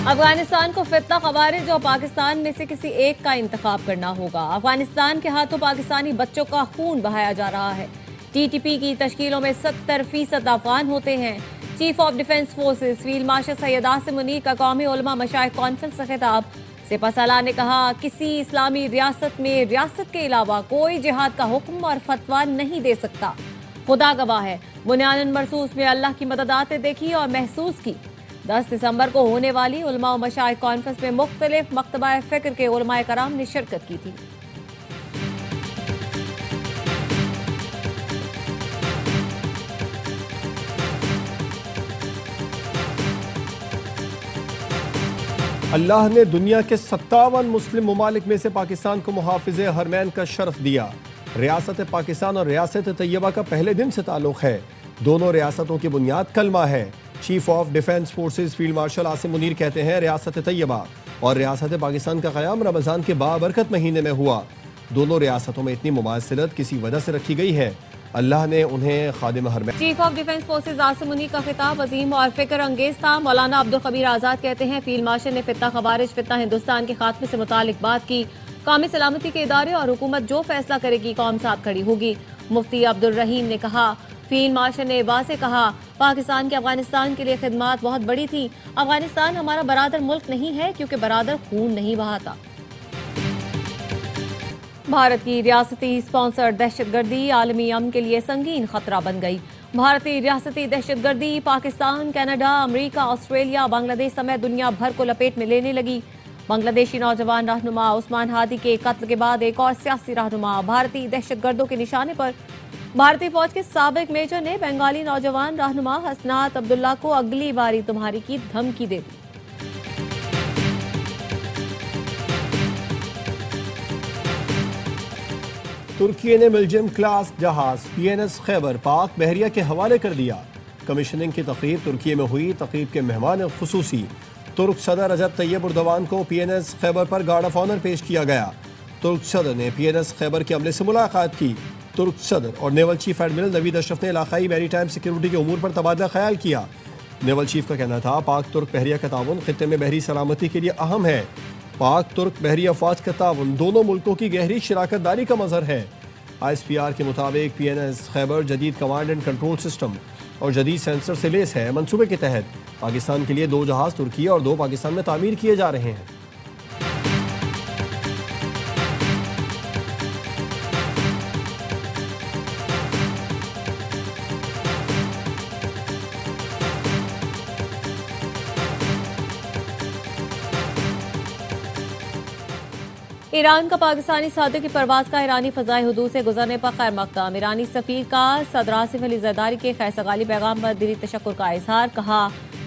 अफगानिस्तान को फितना खवारिज और पाकिस्तान में से किसी एक का इंतखाब करना होगा। अफगानिस्तान के हाथों पाकिस्तानी बच्चों का खून बहाया जा रहा है। टीटीपी की तश्कीलों में 70% अफगान होते हैं। Chief of defence forces field marshal Syed Asim Munir का कौमी उलमा मशाइख कॉन्फ्रेंस से खिताब। सिपहसालार ने कहा, किसी इस्लामी रियासत में रियासत के अलावा कोई जिहाद का हुक्म और फतवा नहीं दे सकता। खुदा गवाह है, बुनियादन मरसूस में अल्लाह की मदद आते देखी और महसूस की। 10 दिसंबर को होने वाली उलमा व मशाइख कॉन्फ्रेंस में मुख्तलिफ मकतबा फ़िक्र के उलमाए कराम ने शिरकत की थी। अल्लाह ने दुनिया के 57 मुस्लिम ममालिक में से पाकिस्तान को मुहाफिज़े हरमैन का शरफ दिया। रियासत पाकिस्तान और रियासत तैयबा का पहले दिन से ताल्लुक़ है। दोनों रियासतों की बुनियाद कलमा है। Chief of defence forces field marshal Asim Munir कहते हैं, रियासत तैयबा और रियासत पाकिस्तान का क़याम रमज़ान के बाबरकत महीने में हुआ। दोनों रियासतों में इतनी मुमासिलत किसी वजह से रखी गई है। अल्लाह ने उन्हें खादिम हरमैन। Chief of defence forces Asim Munir का खिताब अजीम और फिक्र अंगेज था। मौलाना अब्दुल खबीर आज़ाद कहते हैं, फील्ड मार्शल ने फितना खवारिज फितना हिंदुस्तान के खात्मे से मुतालिक बात की। कौमी सलामती के इदारे और हुकूमत जो फैसला करेगी कौम साथ खड़ी होगी। मुफ्ती अब्दुल रहीम ने कहा, फील्ड मार्शल ने वाज़ेह कहा, पाकिस्तान की अफगानिस्तान के लिए खिदमत बहुत बड़ी थी। अफगानिस्तान हमारा बरादर मुल्क नहीं है क्योंकि बरादर खून नहीं बहाता। भारत की रियासती स्पॉन्सर दहशतगर्दी आलमी अमन के लिए संगीन खतरा बन गई। भारतीय रियासती दहशतगर्दी Pakistan, Canada, America, Australia, Bangladesh समेत दुनिया भर को लपेट में लेने लगी। बांग्लादेशी नौजवान रहनुमा उस्मान हादी के कत्ल के बाद एक और सियासी रहनुमा भारतीय दहशतगर्दों के निशाने पर। भारतीय फौज के साबिक मेजर ने बंगाली नौजवान रहनुमा हसनात अब्दुल्ला को अगली बारी तुम्हारी की धमकी दे दी। तुर्की ने मिल्जिम क्लास जहाज PNS खैबर पाक बहरिया के हवाले कर दिया। कमीशनिंग की तकरीब तुर्की में हुई। तकरीब के मेहमान खुसूसी तुर्क सदर रजब तैयब उर्दवान को PNS खैबर पर गार्ड ऑफ ऑनर पेश किया गया। तुर्क सदर ने PNS खैबर के अमले से मुलाकात की। तुर्क सदर और naval chief admiral Naveed Ashraf ने इलाकाई मैरीटाइम सिक्योरिटी के उमूर पर तबादला ख्याल किया। नेवल चीफ का कहना था, पाक तुर्क बहरिया का ताउन खित्ते में बहरी सलामती के लिए अहम है। पाक तुर्क बहरी अफवाज का ताउन दोनों मुल्कों की गहरी शराकत दारी का मजहर है। ISPR के मुताबिक PNS खैबर जदीद कमांड एंड कंट्रोल सिस्टम और जदीद सेंसर से लेस है। मंसूबे के तहत पाकिस्तान के लिए 2 जहाज तुर्की और 2 पाकिस्तान में तामीर किए जा रहे हैं। ईरान का पाकिस्तानी सादों की परवाज का ईरानी फजाई हदूद से गुजरने पर खैर मकदम। ईरानी सफीर का सदर आसिफ अली जरदारी के खैर-सगाली पैगाम पर दिली तशक्कुर का इजहार। कहा,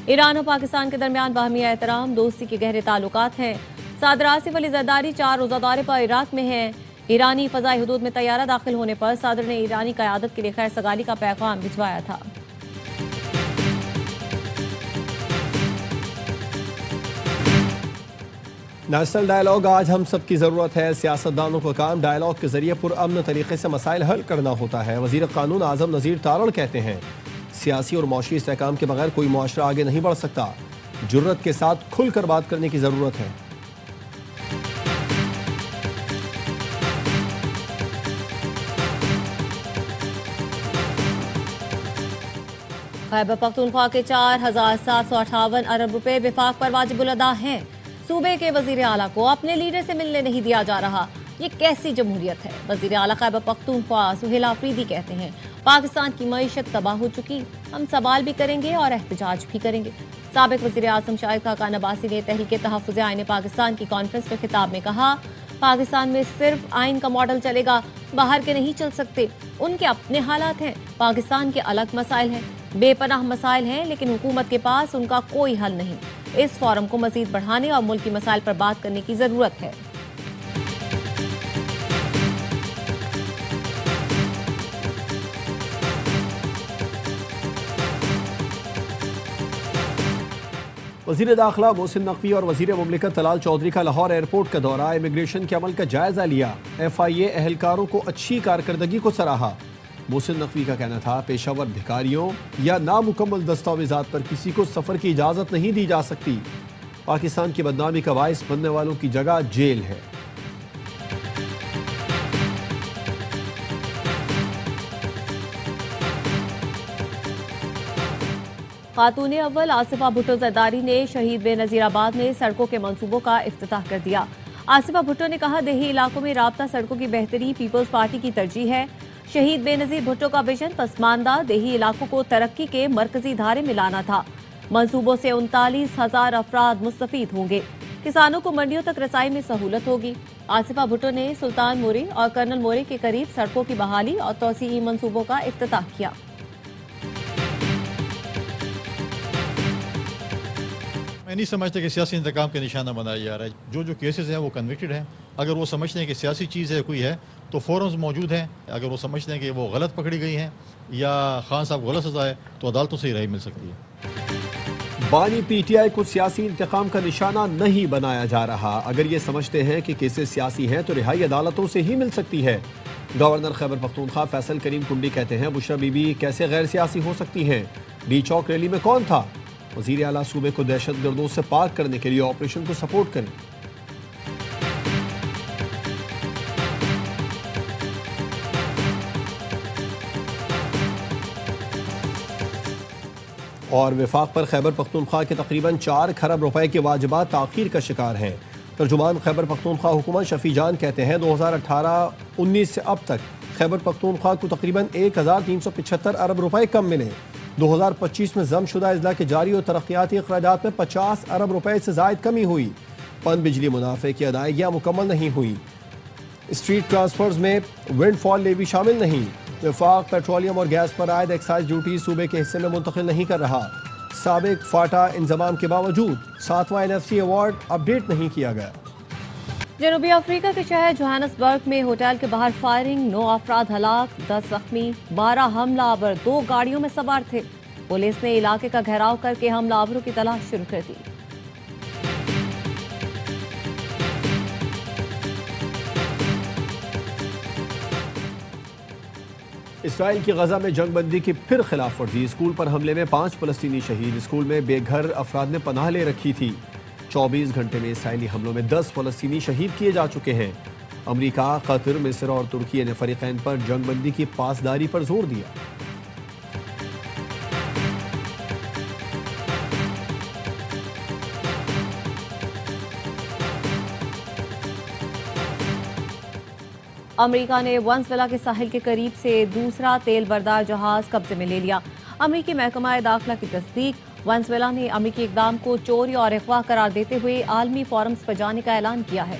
ईरान और पाकिस्तान के दरमियान बाहमी एहतराम दोस्ती के गहरे ताल्लुकात हैं। सदर आसिफ अली जरदारी 4 रोजा दौरे पर इराक में हैं। ईरानी फजाई हदूद में तैयारा दाखिल होने पर सदर ने ईरानी क़यादत के लिए खैर-सगाली का पैगाम भिजवाया था। नेशनल डायलॉग आज हम सब की ज़रूरत है। सियासतदानों का काम डायलॉग के जरिए पुरअमन तरीके से मसाइल हल करना होता है। वज़ीर क़ानून आज़म नज़ीर तारड़ कहते हैं, सियासी और मौशी इस्तेहकाम के बगैर कोई मुआशरा आगे नहीं बढ़ सकता। जुर्रत के साथ खुलकर बात करने की ज़रूरत है। खैबर पख्तूनख्वा के 4758 अरब रुपए विफाक पर वाजिबुल अदा हैं। सूबे के वजीर आला को अपने लीडर से मिलने नहीं दिया जा रहा, ये कैसी जमहूरियत है। वजीर आला खैबर पख्तूनख्वा सुहेल आफरीदी कहते हैं, पाकिस्तान की मईशत तबाह हो चुकी, हम सवाल भी करेंगे और एहतजाज भी करेंगे। साबिक वजीर आज़म शाहिद खाकान अब्बासी ने तहरीक तहफ़्फ़ुज़ आईन पाकिस्तान की कॉन्फ्रेंस में खिताब में कहा, पाकिस्तान में सिर्फ आइन का मॉडल चलेगा, बाहर के नहीं चल सकते। उनके अपने हालात हैं, पाकिस्तान के अलग मसाइल हैं, बेपनाह मसाइल हैं, लेकिन हुकूमत के पास उनका कोई हल नहीं। इस फोरम को मजीद बढ़ाने और मुल्क की मसाइल पर बात करने की जरूरत है। वज़ीर दाखिला मोहसिन नकवी और वज़ीर मुमलिकत तलाल चौधरी का लाहौर एयरपोर्ट का दौरा, इमिग्रेशन के अमल का जायजा लिया। FIA एहलकारों को अच्छी कारकर्दगी को सराहा। मोहसिन नकवी का कहना था, पेशावर भिखारियों या नामुकम्मल दस्तावेजात पर किसी को सफर की इजाजत नहीं दी जा सकती। पाकिस्तान की बदनामी का बाइस बनने वालों की जगह जेल है। खातून अव्वल आसिफा भुट्टो जरदारी ने शहीद बेनजीराबाद में सड़कों के मंसूबों का इफ्तिताह कर दिया। आसिफा भुट्टो ने कहा, देही इलाकों में राब्ता सड़कों की बेहतरी पीपल्स पार्टी की तरजीह है। शहीद बेनजीर भुट्टो का विजन पसमानदा देही इलाकों को तरक्की के मरकजी धारे में लाना था। मंसूबों से 39,000 अफराद मुस्तफीद होंगे। किसानों को मंडियों तक रसाई में सहूलत होगी। आसिफा भुट्टो ने सुल्तान मोरी और कर्नल मोरी के करीब सड़कों की बहाली और तोसीई मंसूबों का इफ्तिताह किया। मैं नहीं समझता कि सियासी इंतकाम का निशाना बनाया जा रहा है। जो केसेस हैं वो कन्विक्टेड हैं। अगर वो समझते हैं कि सियासी चीज़ है कोई है तो फोरम्स मौजूद हैं। अगर वो समझते हैं कि वो गलत पकड़ी गई हैं या खान साहब गलत सजा है तो अदालतों से ही राय मिल सकती है। बानी पीटीआई को सियासी इंतकाम का निशाना नहीं बनाया जा रहा। अगर ये समझते हैं कि केसेस सियासी हैं तो रिहाई अदालतों से ही मिल सकती है। गवर्नर खैबर पख्तूनख्वा फैसल करीम कुंडी कहते हैं, बुशरा बीबी कैसे गैर सियासी हो सकती हैं? डी चौक रैली में कौन था? वज़ीर आला सूबे को दहशतगर्दों से पाक करने के लिए ऑपरेशन को सपोर्ट करें। और विफाक पर खैबर पख्तूनख्वा के तकरीबन 4 खरब रुपए के वाजिबात ताख़ीर का शिकार हैं। तर्जुमान खैबर पख्तूनख्वा हुकूमत शफी जान कहते हैं, 2018-19 से अब तक खैबर पख्तूनख्वा को तकरीबन 1375 अरब रुपए कम मिले। 2025 में जमशुदा अजला के जारी और तरक्याती अखराजात में 50 अरब रुपए से जायद कमी हुई। पन बिजली मुनाफे की अदायगियाँ मुकम्मल नहीं हुई। स्ट्रीट ट्रांसफर्स में विंडफॉल लेवी शामिल नहीं। विफाक पेट्रोलियम और गैस पर आयद एक्साइज ड्यूटी सूबे के हिस्से में मुंतकिल नहीं कर रहा। साबिक फाटा इंजमाम के बावजूद 7वां NFC अवार्ड अपडेट नहीं किया गया। जनूबी अफ्रीका के शहर जोहान्सबर्ग में होटल के बाहर फायरिंग, 9 अफराद हलाक, 10 जख्मी, 12 हमलावर 2 गाड़ियों में सवार थे। पुलिस ने इलाके का घेराव करके हमलावरों की तलाश शुरू कर दी। इसराइल की गजा में जंगबंदी की फिर खिलाफ वर्जी। स्कूल पर हमले में 5 फलस्तीनी शहीद। स्कूल में बेघर अफराद ने पनाह ले रखी थी। 24 घंटे में इसराइली हमलों में 10 फलस्तीनी शहीद किए जा चुके हैं। अमेरिका, कतर, मिस्र और तुर्की ने फरीकैन पर जंगबंदी की पासदारी पर जोर दिया। अमेरिका ने वेनेजुएला के साहिल के करीब से दूसरा तेल बरदार जहाज कब्जे में ले लिया। अमेरिकी महकमा दाखिला की तस्दीक। वेनेजुएला ने अमेरिकी इकदाम को चोरी और अगवा करार देते हुए आलमी फोरम्स पर जाने का ऐलान किया है।